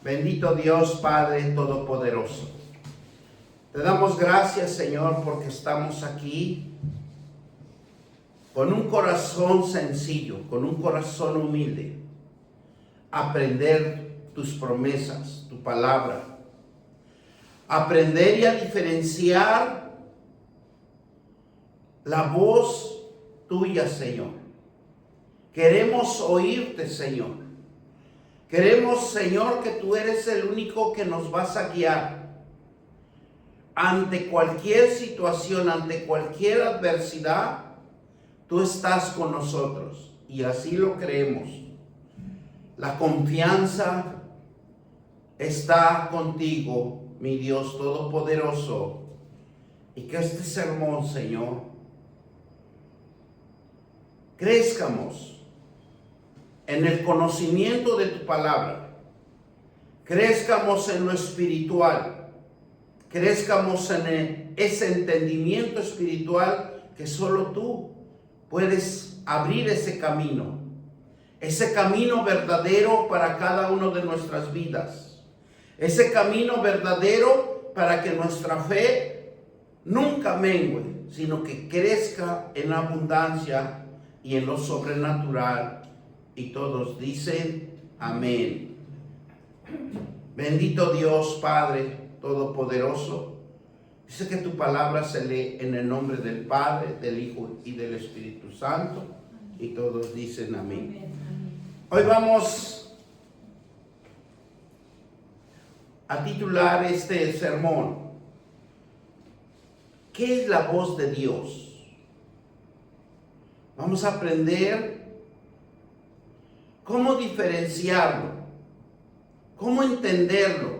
Bendito Dios Padre Todopoderoso. Te damos gracias, Señor, porque estamos aquí con un corazón sencillo, con un corazón humilde, aprender tus promesas, tu palabra, aprender y a diferenciar la voz tuya, Señor. Queremos oírte, Señor. Queremos, Señor, que tú eres el único que nos vas a guiar ante cualquier situación, ante cualquier adversidad. Tú estás con nosotros y así lo creemos. La confianza está contigo, mi Dios Todopoderoso, y que este sermón, Señor, crezcamos en el conocimiento de tu palabra, crezcamos en lo espiritual, crezcamos en ese entendimiento espiritual que solo tú puedes abrir ese camino verdadero para cada uno de nuestras vidas, ese camino verdadero para que nuestra fe nunca mengue, sino que crezca en abundancia y en lo sobrenatural. Y todos dicen amén. Bendito Dios Padre Todopoderoso. Dice que tu palabra se lee en el nombre del Padre, del Hijo y del Espíritu Santo. Y todos dicen amén. Hoy vamos a titular este sermón: ¿qué es la voz de Dios? Vamos a aprender cómo diferenciarlo, cómo entenderlo,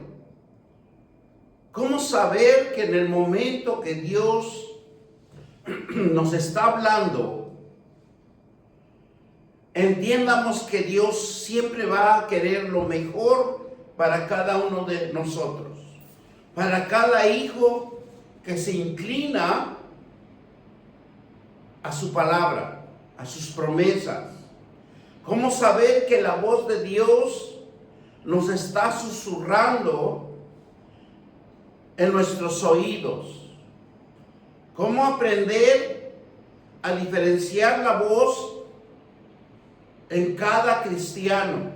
cómo saber que en el momento que Dios nos está hablando, entiendamos que Dios siempre va a querer lo mejor para cada uno de nosotros, para cada hijo que se inclina a su palabra, a sus promesas. ¿Cómo saber que la voz de Dios nos está susurrando en nuestros oídos? ¿Cómo aprender a diferenciar la voz en cada cristiano?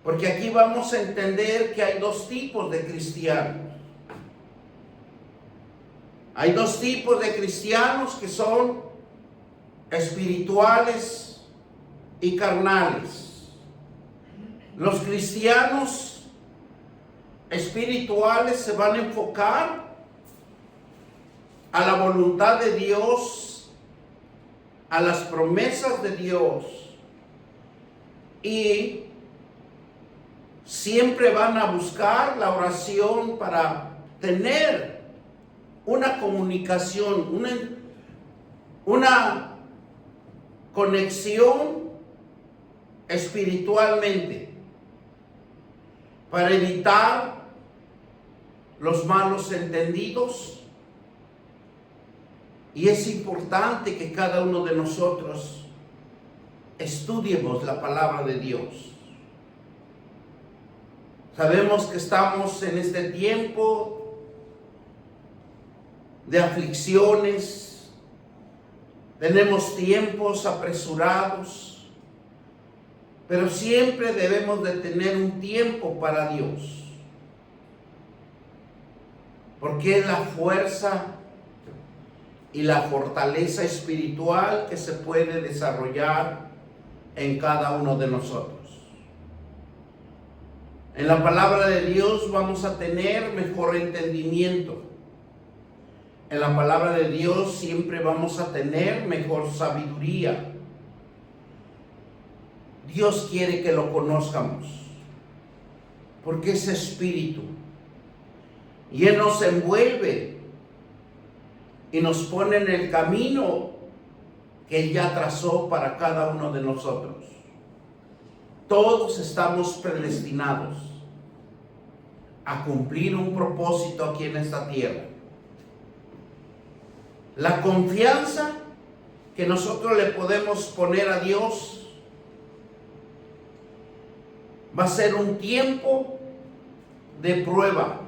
Porque aquí vamos a entender que hay dos tipos de cristianos. Hay dos tipos de cristianos que son espirituales y carnales. Los cristianos espirituales se van a enfocar a la voluntad de Dios, a las promesas de Dios, y siempre van a buscar la oración para tener una comunicación, una conexión espiritualmente, para evitar los malos entendidos. Y es importante que cada uno de nosotros estudiemos la palabra de Dios. Sabemos que estamos en este tiempo de aflicciones. Tenemos tiempos apresurados, pero siempre debemos de tener un tiempo para Dios, porque es la fuerza y la fortaleza espiritual que se puede desarrollar en cada uno de nosotros. En la palabra de Dios vamos a tener mejor entendimiento. En la palabra de Dios siempre vamos a tener mejor sabiduría. Dios quiere que lo conozcamos, porque es espíritu. Y Él nos envuelve y nos pone en el camino que Él ya trazó para cada uno de nosotros. Todos estamos predestinados a cumplir un propósito aquí en esta tierra. La confianza que nosotros le podemos poner a Dios Va a ser un tiempo de prueba.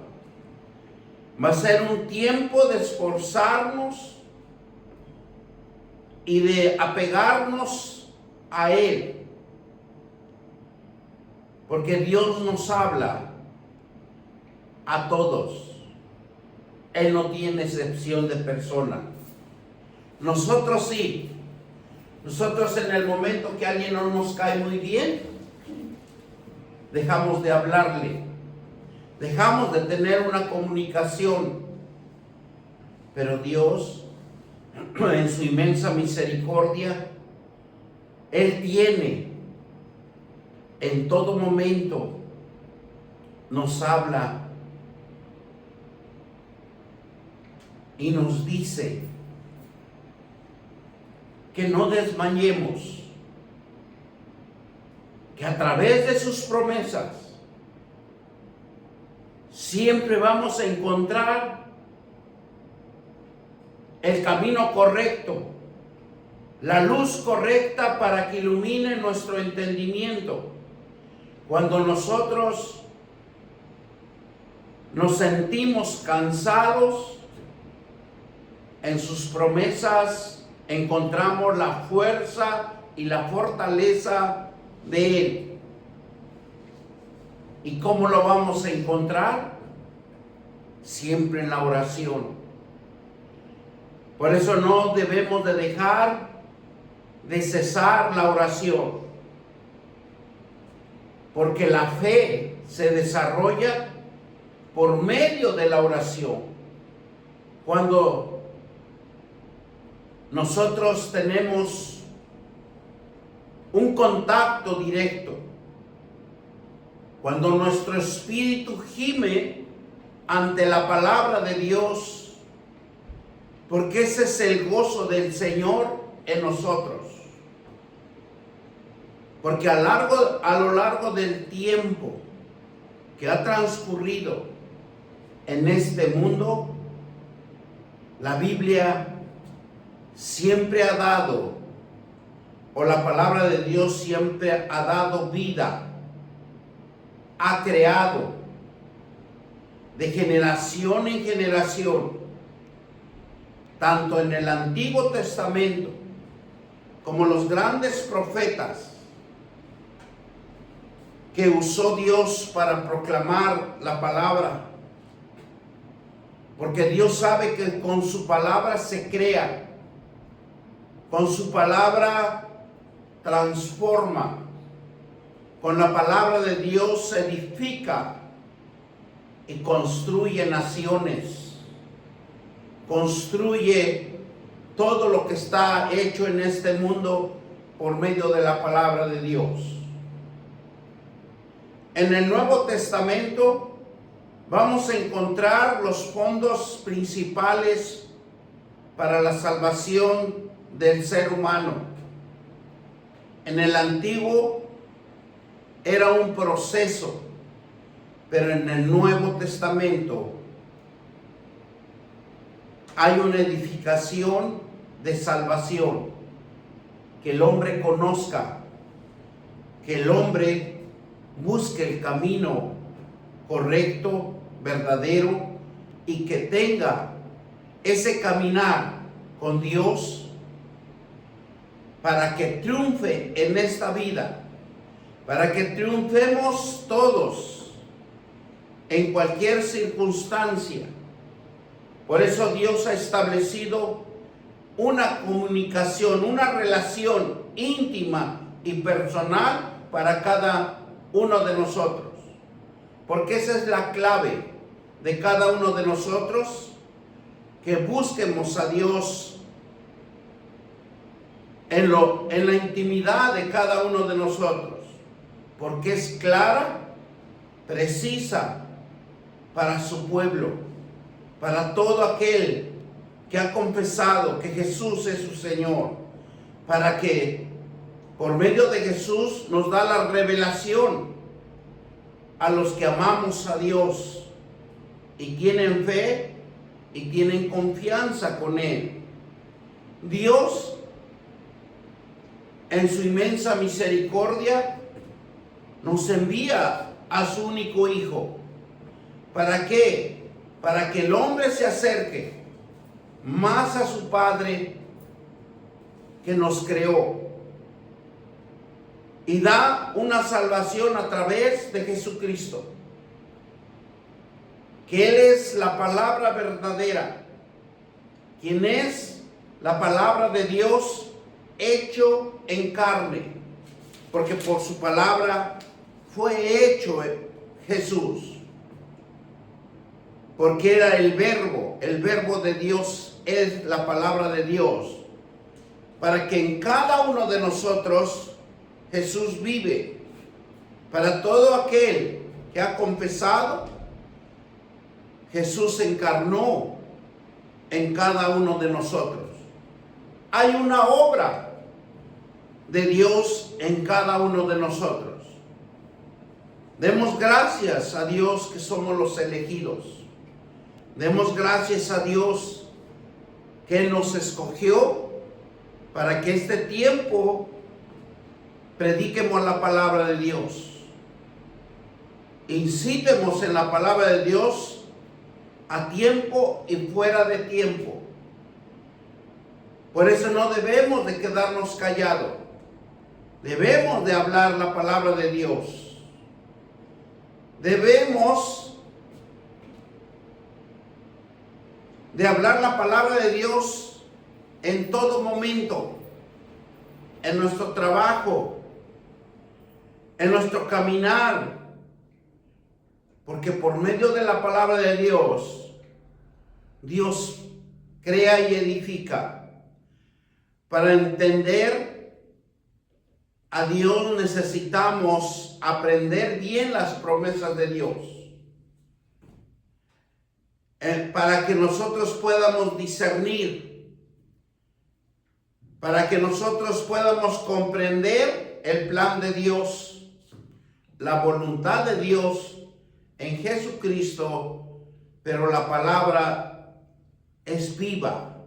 Va a ser un tiempo de esforzarnos y de apegarnos a Él. Porque Dios nos habla a todos. Él no tiene excepción de persona. Nosotros sí. Nosotros en el momento que alguien no nos cae muy bien, dejamos de hablarle. Dejamos de tener una comunicación. Pero Dios, en su inmensa misericordia, Él tiene en todo momento, nos habla y nos dice que no desmayemos, que a través de sus promesas siempre vamos a encontrar el camino correcto, la luz correcta para que ilumine nuestro entendimiento. Cuando nosotros nos sentimos cansados, en sus promesas encontramos la fuerza y la fortaleza de Él. ¿Y cómo lo vamos a encontrar? Siempre en la oración. Por eso no debemos de dejar de cesar la oración. Porque la fe se desarrolla por medio de la oración. Cuando nosotros tenemos un contacto directo, cuando nuestro espíritu gime ante la palabra de Dios, porque ese es el gozo del Señor en nosotros. Porque a lo largo del tiempo que ha transcurrido en este mundo, la Biblia siempre ha dado, o la palabra de Dios siempre ha dado vida, ha creado de generación en generación, tanto en el Antiguo Testamento como los grandes profetas que usó Dios para proclamar la palabra. Porque Dios sabe que con su palabra se crea, con su palabra transforma, con la palabra de Dios se edifica y construye naciones, construye todo lo que está hecho en este mundo por medio de la palabra de Dios. En el Nuevo Testamento vamos a encontrar los fondos principales para la salvación del ser humano. En el Antiguo era un proceso, pero en el Nuevo Testamento hay una edificación de salvación, que el hombre conozca, que el hombre busque el camino correcto, verdadero, y que tenga ese caminar con Dios para que triunfe en esta vida, para que triunfemos todos en cualquier circunstancia. Por eso Dios ha establecido una comunicación, una relación íntima y personal para cada uno de nosotros. Porque esa es la clave de cada uno de nosotros, que busquemos a Dios en la intimidad de cada uno de nosotros, porque es clara, precisa para su pueblo, para todo aquel que ha confesado que Jesús es su Señor, para que por medio de Jesús nos da la revelación a los que amamos a Dios y tienen fe y tienen confianza con Él. Dios, en su inmensa misericordia, nos envía a su único Hijo. ¿Para qué? Para que el hombre se acerque más a su Padre que nos creó y da una salvación a través de Jesucristo, que Él es la palabra verdadera, quien es la palabra de Dios hecho en carne, porque por su palabra fue hecho Jesús, porque era el verbo de Dios es la palabra de Dios, para que en cada uno de nosotros Jesús vive, para todo aquel que ha confesado, Jesús se encarnó en cada uno de nosotros. Hay una obra de Dios en cada uno de nosotros. Demos gracias a Dios que somos los elegidos. Demos gracias a Dios que nos escogió para que este tiempo prediquemos la palabra de Dios. Incitemos en la palabra de Dios a tiempo y fuera de tiempo. Por eso no debemos de quedarnos callados. Debemos de hablar la palabra de Dios. Debemos de hablar la palabra de Dios en todo momento, en nuestro trabajo, en nuestro caminar, porque por medio de la palabra de Dios, Dios crea y edifica. Para entender a Dios necesitamos aprender bien las promesas de Dios, para que nosotros podamos discernir, para que nosotros podamos comprender el plan de Dios, la voluntad de Dios en Jesucristo. Pero la palabra es viva,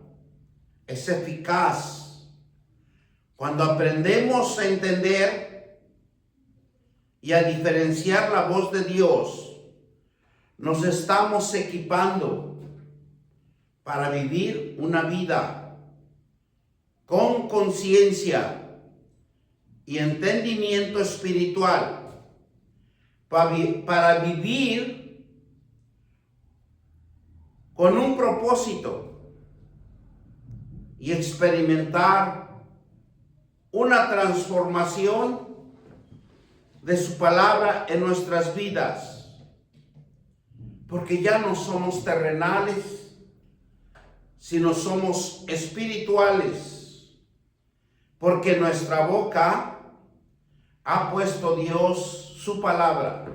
es eficaz. Cuando aprendemos a entender y a diferenciar la voz de Dios, nos estamos equipando para vivir una vida con conciencia y entendimiento espiritual, para vivir con un propósito y experimentar una transformación de su palabra en nuestras vidas, porque ya no somos terrenales, sino somos espirituales, porque en nuestra boca ha puesto Dios su palabra,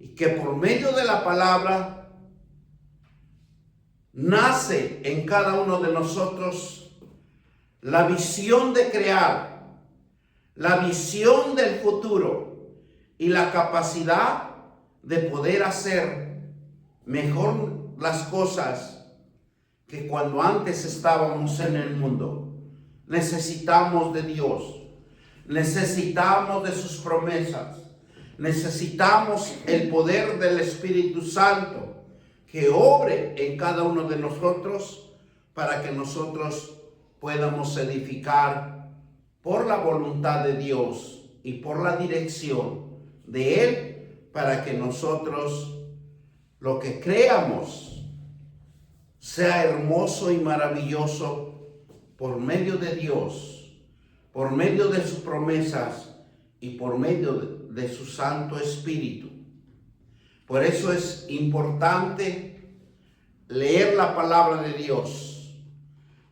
y que por medio de la palabra nace en cada uno de nosotros la visión de crear, la visión del futuro y la capacidad de poder hacer mejor las cosas que cuando antes estábamos en el mundo. Necesitamos de Dios, necesitamos de sus promesas, necesitamos el poder del Espíritu Santo que obre en cada uno de nosotros para que nosotros podamos edificar por la voluntad de Dios y por la dirección de Él, para que nosotros lo que creamos sea hermoso y maravilloso por medio de Dios, por medio de sus promesas y por medio de su Santo Espíritu. Por eso es importante leer la palabra de Dios,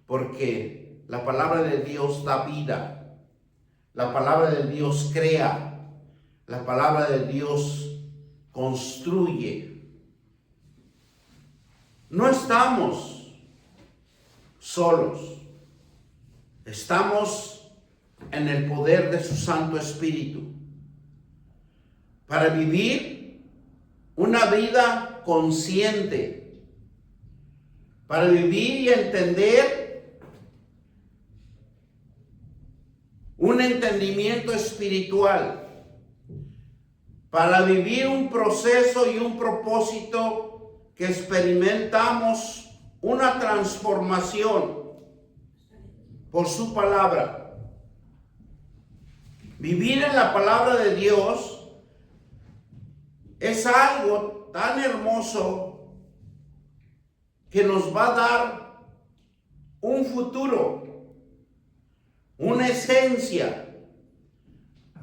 porque la palabra de Dios da vida, la palabra de Dios crea, la palabra de Dios construye. No estamos solos, estamos en el poder de su Santo Espíritu para vivir una vida consciente, para vivir y entender un entendimiento espiritual, para vivir un proceso y un propósito que experimentamos una transformación por su palabra. Vivir en la palabra de Dios es algo tan hermoso que nos va a dar un futuro, una esencia,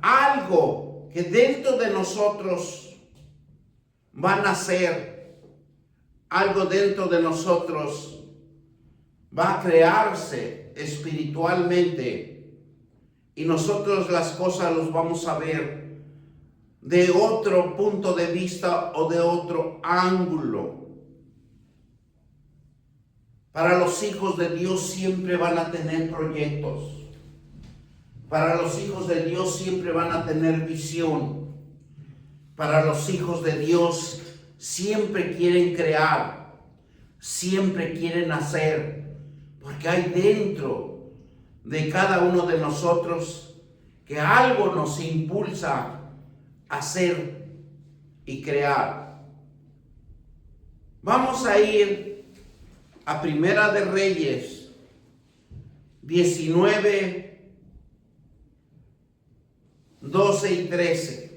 algo que dentro de nosotros va a nacer, algo dentro de nosotros va a crearse espiritualmente y nosotros las cosas los vamos a ver de otro punto de vista o de otro ángulo. Para los hijos de Dios siempre van a tener proyectos. Para los hijos de Dios siempre van a tener visión. Para los hijos de Dios siempre quieren crear, siempre quieren hacer, porque hay dentro de cada uno de nosotros que algo nos impulsa a hacer y crear. Vamos a ir a Primera de Reyes 19, 12 y 13.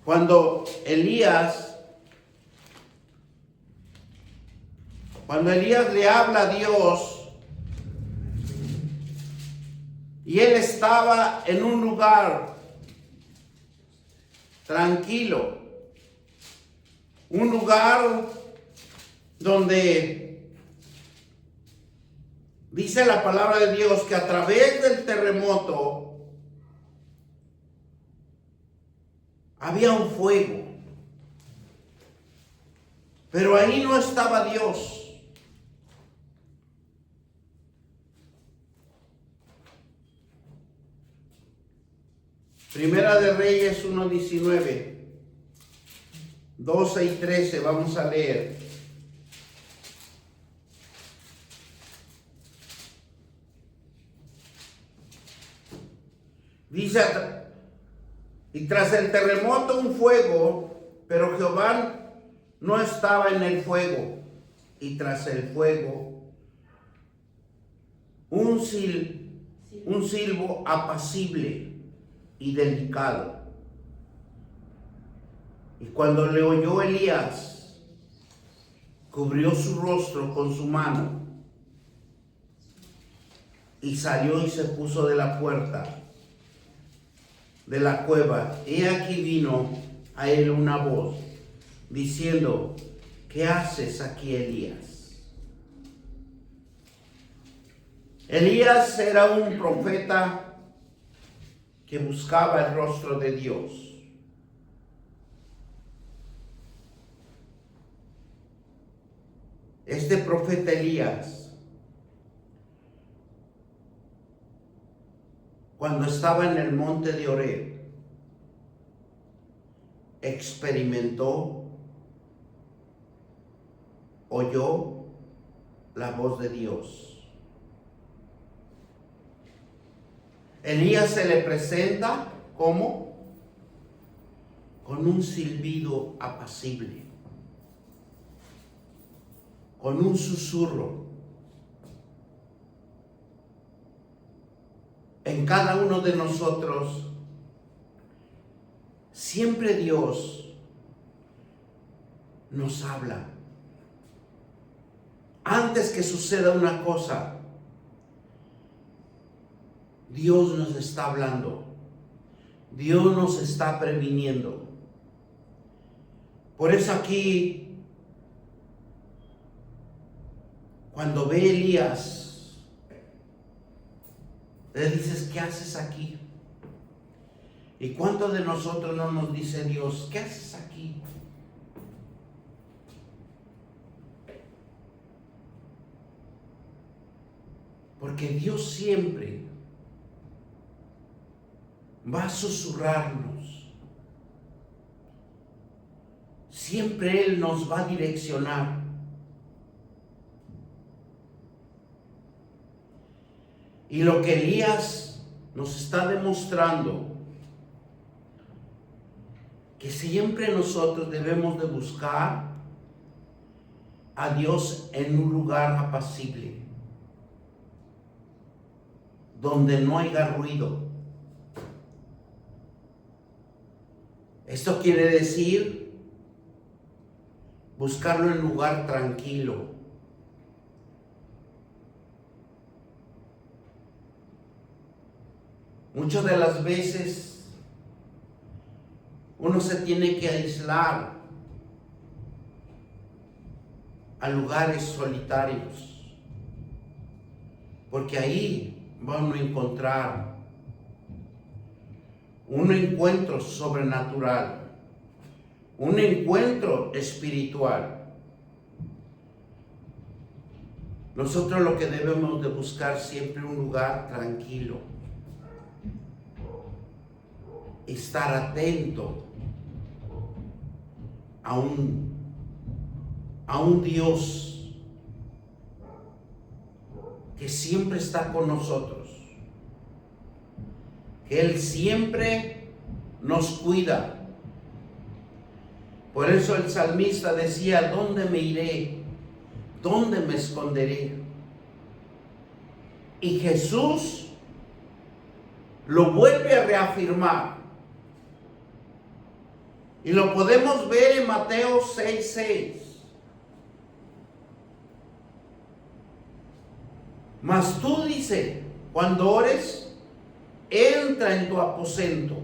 Cuando Elías le habla a Dios y él estaba en un lugar tranquilo, un lugar donde dice la palabra de Dios que a través del terremoto había un fuego, pero ahí no estaba Dios. Primera de Reyes 1:19, 12 y 13, vamos a leer. Dice, y tras el terremoto un fuego, pero Jehová no estaba en el fuego, y tras el fuego un silbo apacible y delicado. Y cuando le oyó Elías, cubrió su rostro con su mano y salió y se puso de la puerta de la cueva. He aquí vino a él una voz diciendo: ¿qué haces aquí, Elías? Elías era un profeta que buscaba el rostro de Dios. Este profeta Elías, cuando estaba en el monte de Oreb, experimentó, oyó la voz de Dios. Elías se le presenta ¿cómo? Con un silbido apacible, con un susurro. En cada uno de nosotros, siempre Dios nos habla. Antes que suceda una cosa, Dios nos está hablando. Dios nos está previniendo. Por eso aquí, cuando ve a Elías, le dices: ¿qué haces aquí? ¿Y cuántos de nosotros no nos dice Dios: ¿qué haces aquí? Porque Dios siempre va a susurrarnos. Siempre Él nos va a direccionar. Y lo que Elías nos está demostrando que siempre nosotros debemos de buscar a Dios en un lugar apacible, donde no haya ruido. Esto quiere decir buscarlo en un lugar tranquilo. Muchas de las veces uno se tiene que aislar a lugares solitarios, porque ahí vamos a encontrar un encuentro sobrenatural, un encuentro espiritual. Nosotros lo que debemos de buscar siempre es un lugar tranquilo, estar atento a un Dios que siempre está con nosotros, que Él siempre nos cuida. Por eso el salmista decía: ¿dónde me iré? ¿Dónde me esconderé? Y Jesús lo vuelve a reafirmar. Y lo podemos ver en Mateo 6:6. Mas tú, dice, cuando ores, entra en tu aposento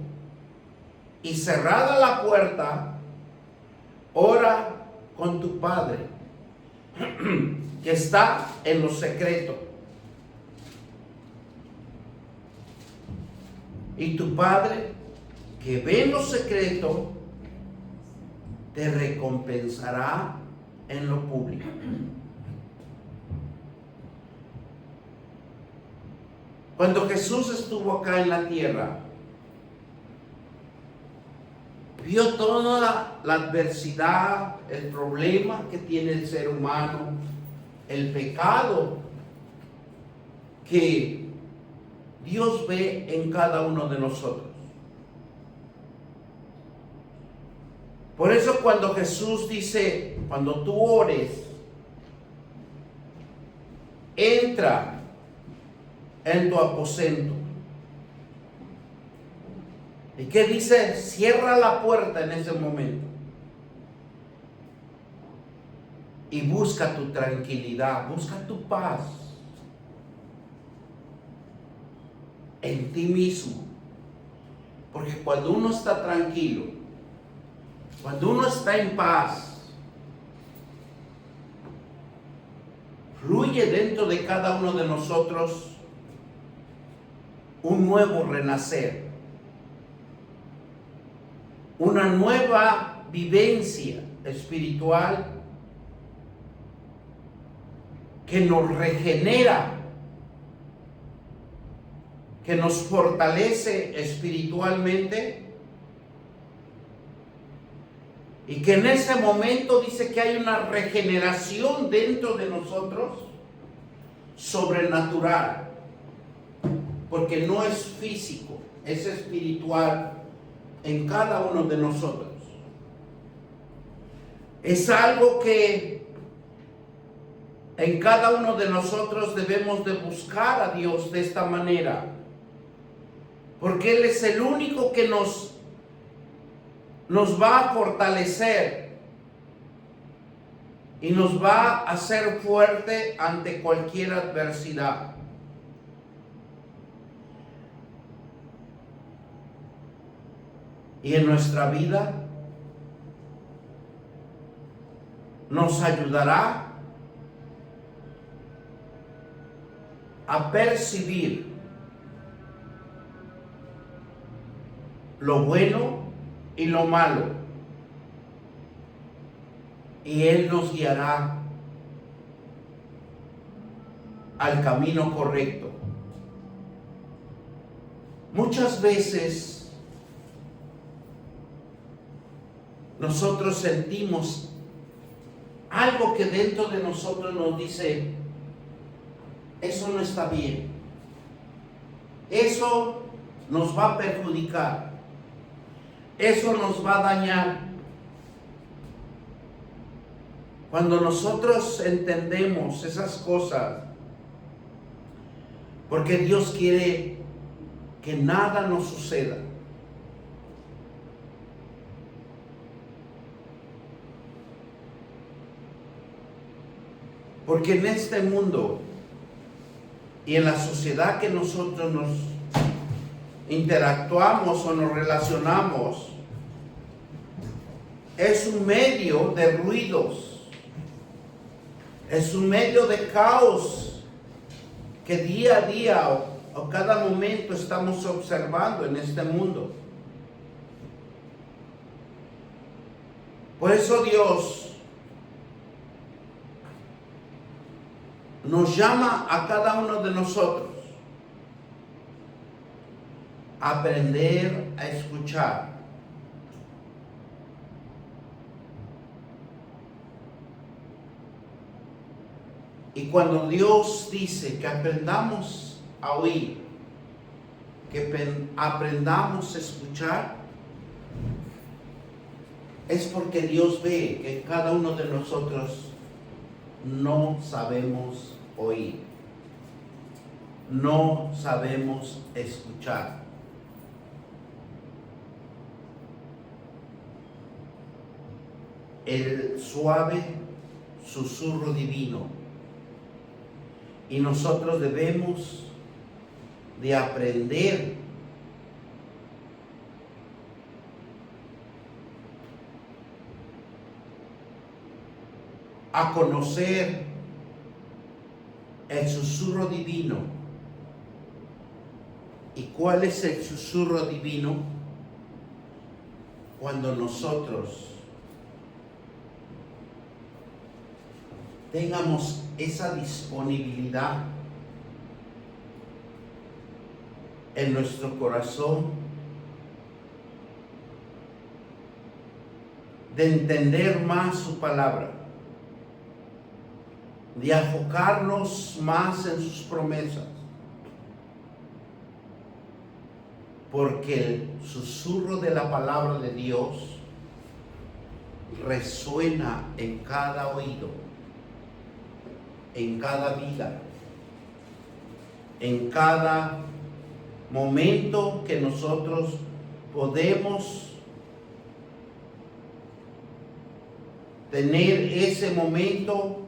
y cerrada la puerta, ora con tu Padre que está en lo secreto. Y tu Padre que ve en lo secreto te recompensará en lo público. Cuando Jesús estuvo acá en la tierra, vio toda la adversidad, el problema que tiene el ser humano, el pecado que Dios ve en cada uno de nosotros. Por eso cuando Jesús dice, cuando tú ores, entra en tu aposento. ¿Y qué dice? Cierra la puerta en ese momento y busca tu tranquilidad, busca tu paz en ti mismo. Porque cuando uno está tranquilo, cuando uno está en paz, fluye dentro de cada uno de nosotros un nuevo renacer, una nueva vivencia espiritual que nos regenera, que nos fortalece espiritualmente, y que en ese momento dice que hay una regeneración dentro de nosotros sobrenatural. Porque no es físico, es espiritual en cada uno de nosotros. Es algo que en cada uno de nosotros debemos de buscar a Dios de esta manera. Porque Él es el único que nos va a fortalecer y nos va a hacer fuerte ante cualquier adversidad. Y en nuestra vida nos ayudará a percibir lo bueno y lo malo, y Él nos guiará al camino correcto. Muchas veces nosotros sentimos algo que dentro de nosotros nos dice: eso no está bien, eso nos va a perjudicar, eso nos va a dañar. Cuando nosotros entendemos esas cosas, porque Dios quiere que nada nos suceda. Porque en este mundo y en la sociedad que nosotros nos interactuamos o nos relacionamos, es un medio de ruidos, es un medio de caos que día a día o cada momento estamos observando en este mundo. Por eso Dios nos llama a cada uno de nosotros a aprender a escuchar. Y cuando Dios dice que aprendamos a oír, que aprendamos a escuchar, es porque Dios ve que cada uno de nosotros no sabemos oír, no sabemos escuchar. El suave susurro divino. Y nosotros debemos de aprender a conocer el susurro divino. ¿Y cuál es el susurro divino? Cuando nosotros tengamos esa disponibilidad en nuestro corazón de entender más su palabra, de enfocarnos más en sus promesas, porque el susurro de la palabra de Dios resuena en cada oído, en cada vida, en cada momento que nosotros podemos tener ese momento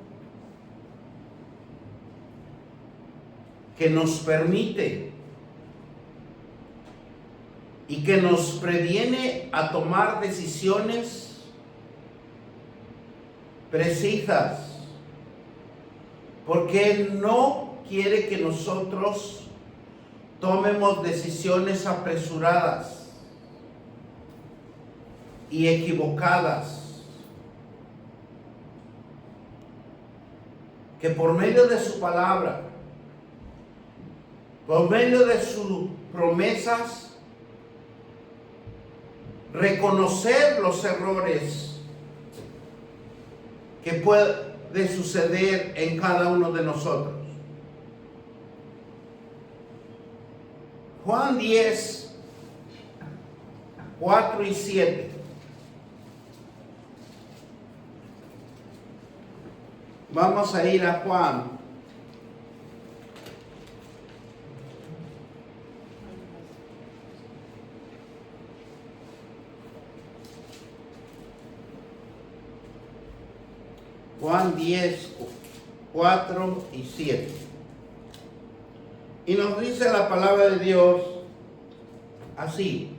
que nos permite y que nos previene a tomar decisiones precisas, porque Él no quiere que nosotros tomemos decisiones apresuradas y equivocadas, que por medio de su palabra, por medio de sus promesas, reconocer los errores que puede suceder en cada uno de nosotros. Juan 10, 4 y 7. Vamos a ir a Juan. Juan 10, 4 y 7. Y nos dice la palabra de Dios así.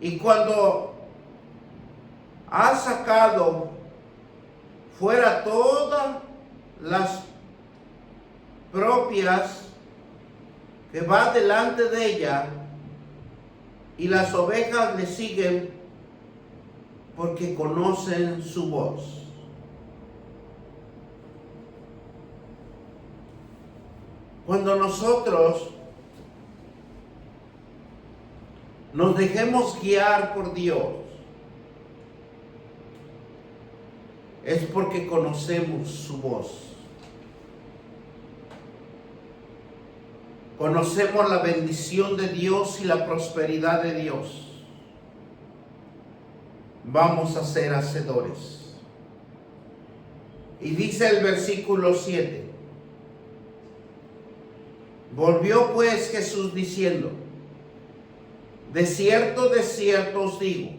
Y cuando ha sacado fuera todas las propias que va delante de ella, y las ovejas le siguen porque conocen su voz. Cuando nosotros nos dejemos guiar por Dios, es porque conocemos su voz. conocemos la bendición de Dios y la prosperidad de Dios, vamos a ser hacedores. Y dice el versículo 7, volvió pues Jesús diciendo, de cierto os digo,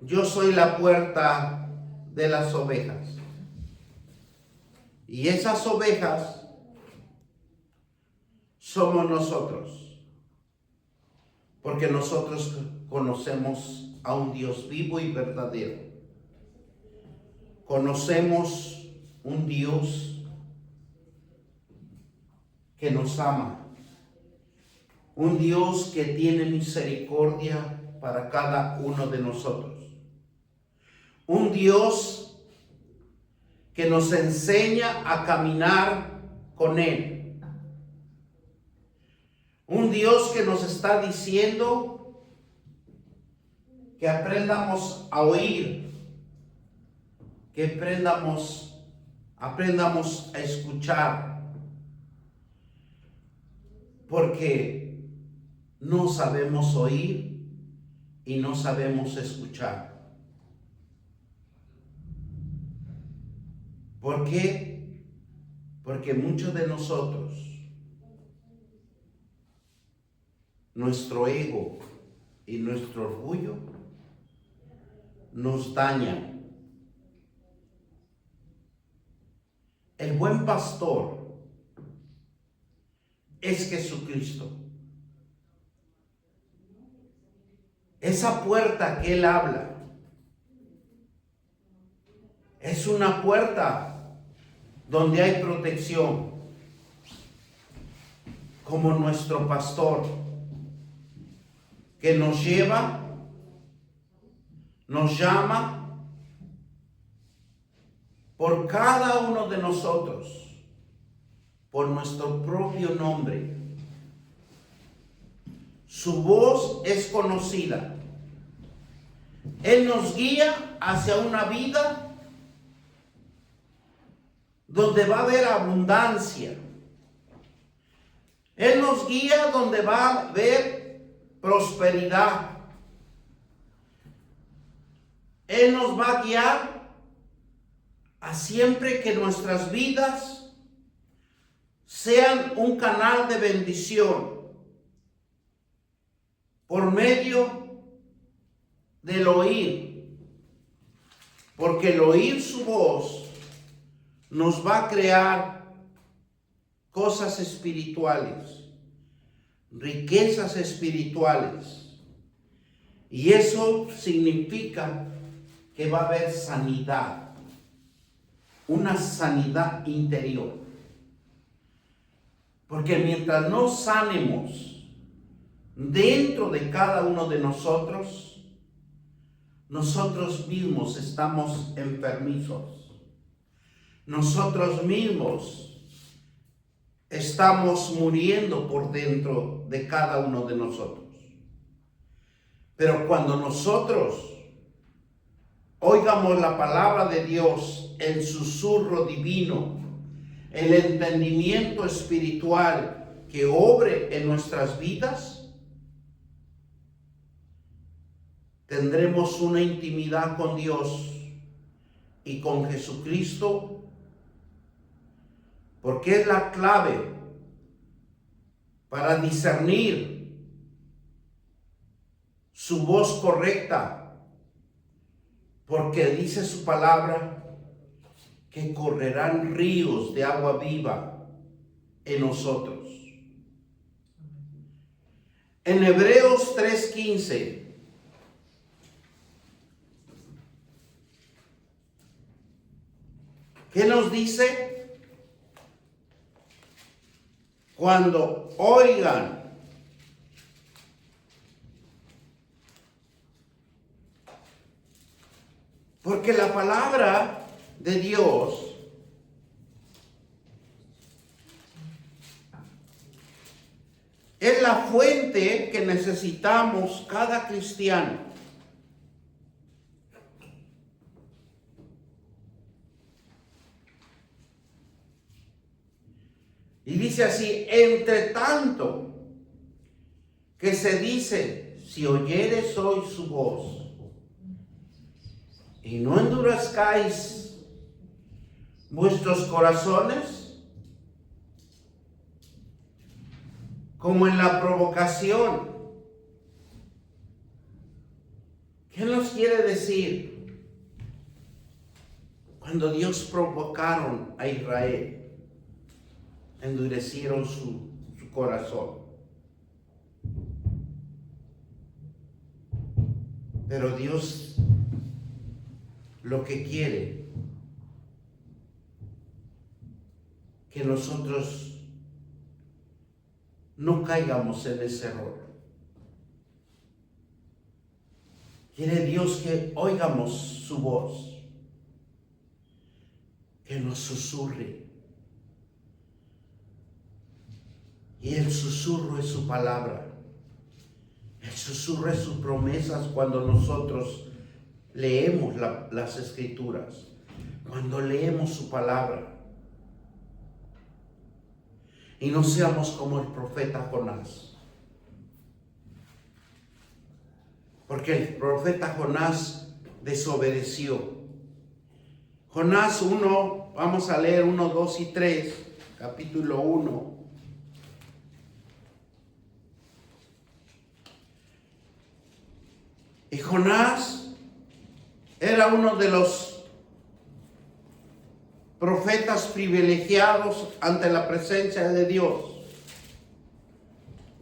yo soy la puerta de las ovejas. Y esas ovejas somos nosotros, porque nosotros conocemos a un Dios vivo y verdadero. Conocemos un Dios que nos ama, un Dios que tiene misericordia para cada uno de nosotros, un Dios que nos enseña a caminar con Él, un Dios que nos está diciendo que aprendamos a oír, que aprendamos a escuchar, porque no sabemos oír y no sabemos escuchar. ¿Por qué? Porque muchos de nosotros, nuestro ego y nuestro orgullo nos dañan. El buen pastor es Jesucristo. Esa puerta que Él habla es una puerta donde hay protección, como nuestro pastor que nos lleva, nos llama por cada uno de nosotros, por nuestro propio nombre. Su voz es conocida. Él nos guía hacia una vida donde va a haber abundancia. Él nos guía donde va a haber prosperidad. Él nos va a guiar a siempre que nuestras vidas sean un canal de bendición por medio del oír, porque el oír su voz nos va a crear cosas espirituales, riquezas espirituales, y eso significa que va a haber sanidad, una sanidad interior, porque mientras no sanemos dentro de cada uno de nosotros, nosotros mismos estamos enfermizos. Nosotros mismos estamos muriendo por dentro de cada uno de nosotros. Pero cuando nosotros oigamos la palabra de Dios, el susurro divino, el entendimiento espiritual que obre en nuestras vidas, tendremos una intimidad con Dios y con Jesucristo, porque es la clave para discernir su voz correcta, porque dice su palabra que correrán ríos de agua viva en nosotros. En Hebreos 3:15 ¿qué nos dice? Cuando oigan porque la palabra de Dios es la fuente que necesitamos cada cristiano. Y dice dice así: entre tanto que se dice, si oyeres hoy su voz, y no endurezcáis vuestros corazones, como en la provocación. ¿Qué nos quiere decir? Cuando Dios provocaron a Israel, endurecieron su corazón. Pero Dios lo que quiere, que nosotros no caigamos en ese error. Quiere Dios que oigamos su voz, que nos susurre. Y el susurro es su palabra. El susurro es sus promesas cuando nosotros leemos las Escrituras, cuando leemos su palabra. Y no seamos como el profeta Jonás. Porque el profeta Jonás desobedeció. Jonás 1, vamos a leer 1, 2 y 3, capítulo 1. Y Jonás era uno de los profetas privilegiados ante la presencia de Dios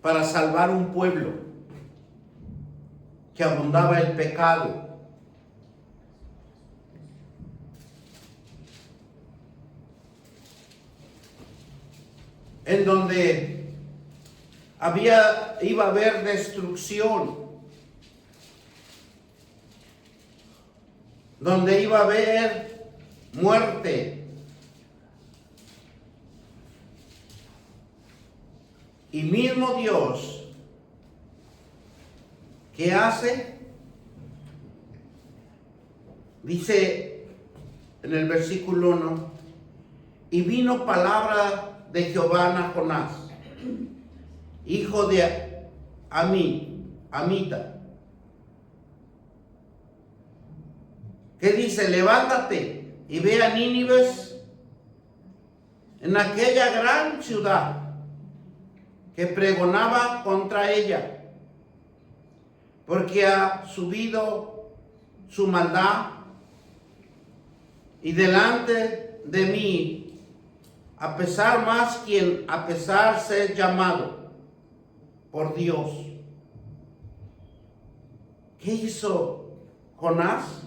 para salvar un pueblo que abundaba el pecado. En donde iba a haber destrucción, donde iba a haber muerte. Y mismo Dios, ¿qué hace? Dice en el versículo 1, y vino palabra de Jehová a Jonás, hijo de Amita, que dice: levántate y ve a Nínive, en aquella gran ciudad, que pregonaba contra ella, porque ha subido su maldad, y delante de mí, a pesar más quien a pesar ser llamado por Dios. ¿Qué hizo Jonás?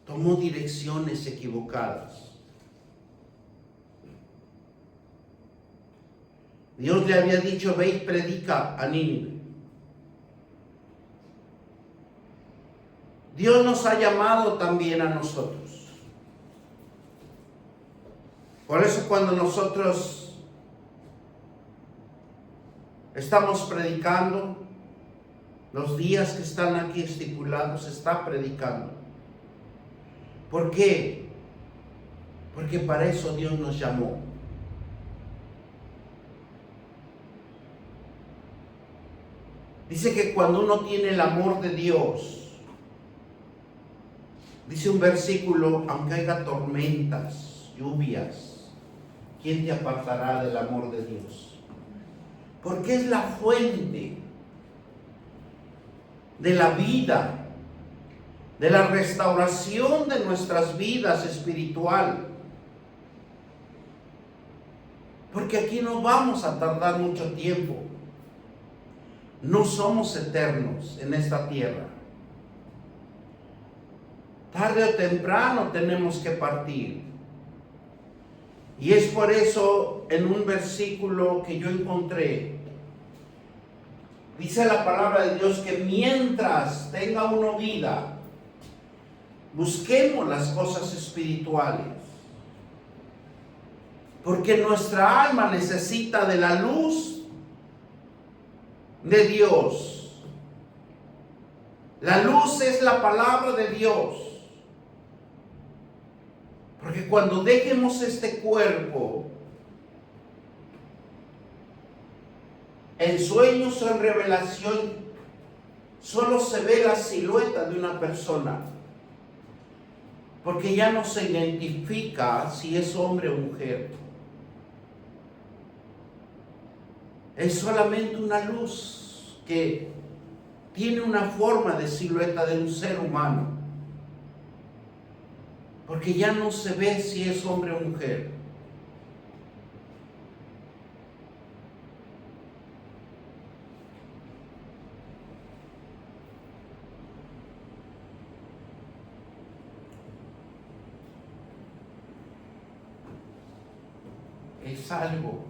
Tomó direcciones equivocadas. Dios le había dicho: ve y predica a Nínive. Dios nos ha llamado también a nosotros. Por eso cuando nosotros estamos predicando, los días que están aquí estipulados, se está predicando. ¿Por qué? Porque para eso Dios nos llamó. Dice que cuando uno tiene el amor de Dios, dice un versículo: aunque haya tormentas, lluvias, ¿quién te apartará del amor de Dios? Porque es la fuente de la vida, de la restauración de nuestras vidas espiritual. Porque aquí no vamos a tardar mucho tiempo. No somos eternos en esta tierra. Tarde o temprano tenemos que partir. Y es por eso, en un versículo que yo encontré, dice la palabra de Dios que mientras tenga uno vida, busquemos las cosas espirituales. Porque nuestra alma necesita de la luz de Dios. La luz es la palabra de Dios. Porque cuando dejemos este cuerpo, En sueños o en revelación solo se ve la silueta de una persona, porque ya no se identifica si es hombre o mujer. Es solamente una luz que tiene una forma de silueta de un ser humano, porque ya no se ve si es hombre o mujer. Es algo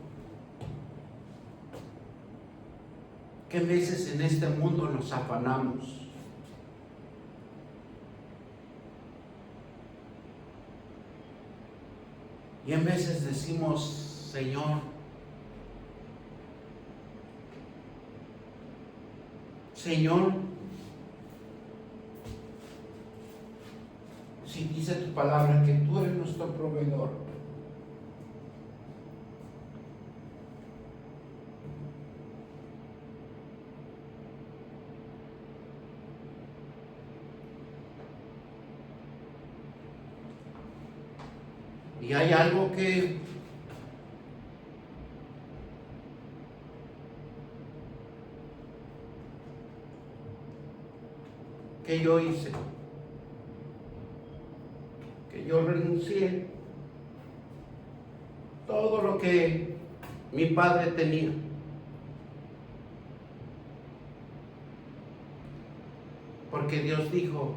que a veces en este mundo nos afanamos. Y en veces decimos, Señor, Señor, si dice tu palabra que tú eres nuestro proveedor, y hay algo que yo hice, que yo renuncié todo lo que mi padre tenía, porque Dios dijo,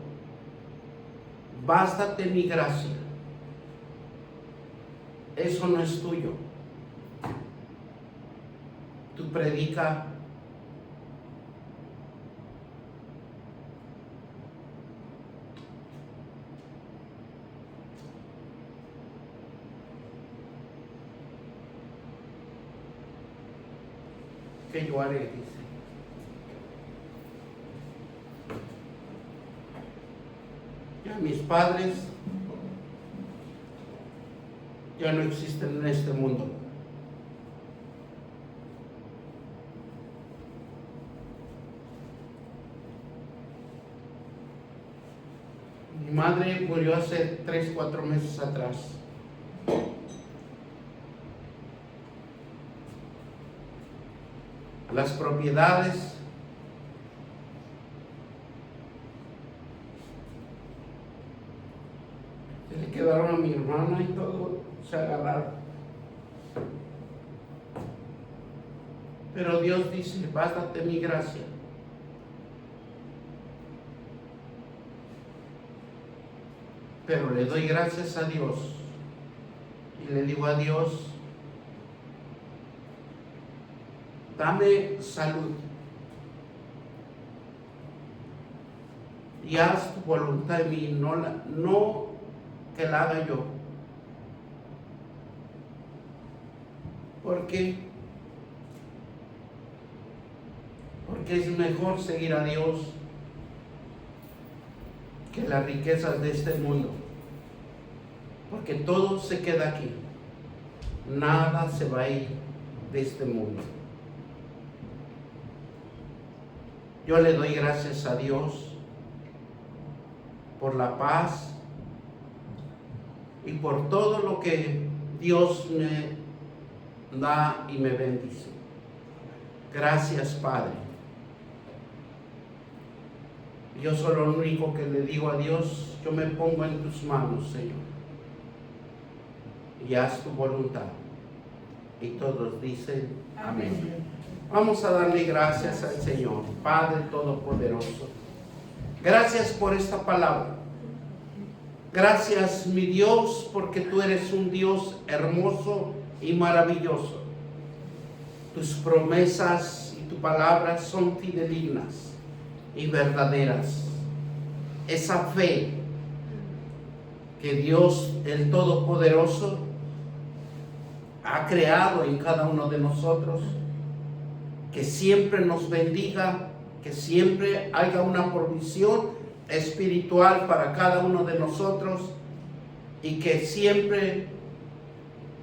bástate mi gracia. Eso no es tuyo. Tú predica. ¿Qué yo haré? Dice. Ya mis padres ya no existen en este mundo. Mi madre murió hace 3, 4 meses atrás. Las propiedades se le quedaron a mi hermana y todo se agarraron. Pero Dios dice, bástate mi gracia. Pero le doy gracias a Dios y le digo a Dios, dame salud y haz tu voluntad en mí, no que la haga yo. ¿Por qué? Porque es mejor seguir a Dios que las riquezas de este mundo, porque todo se queda aquí, nada se va a ir de este mundo. Yo le doy gracias a Dios por la paz y por todo lo que Dios me da y me bendice. Gracias, Padre. Yo solo lo único que le digo a Dios, yo me pongo en tus manos, Señor, y haz tu voluntad. Y todos dicen amén. Vamos a darle gracias al Señor, Padre Todopoderoso. Gracias por esta palabra. Gracias, mi Dios, porque tú eres un Dios hermoso y maravilloso. Tus promesas y tu palabra son fidedignas y verdaderas. Esa fe que Dios el Todopoderoso ha creado en cada uno de nosotros, que siempre nos bendiga, que siempre haya una provisión espiritual para cada uno de nosotros y que siempre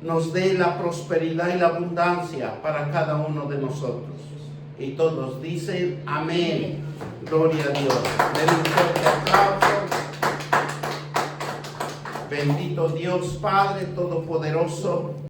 nos dé la prosperidad y la abundancia para cada uno de nosotros. Y todos dicen amén. Gloria a Dios. Den un fuerte aplauso. Bendito Dios Padre Todopoderoso.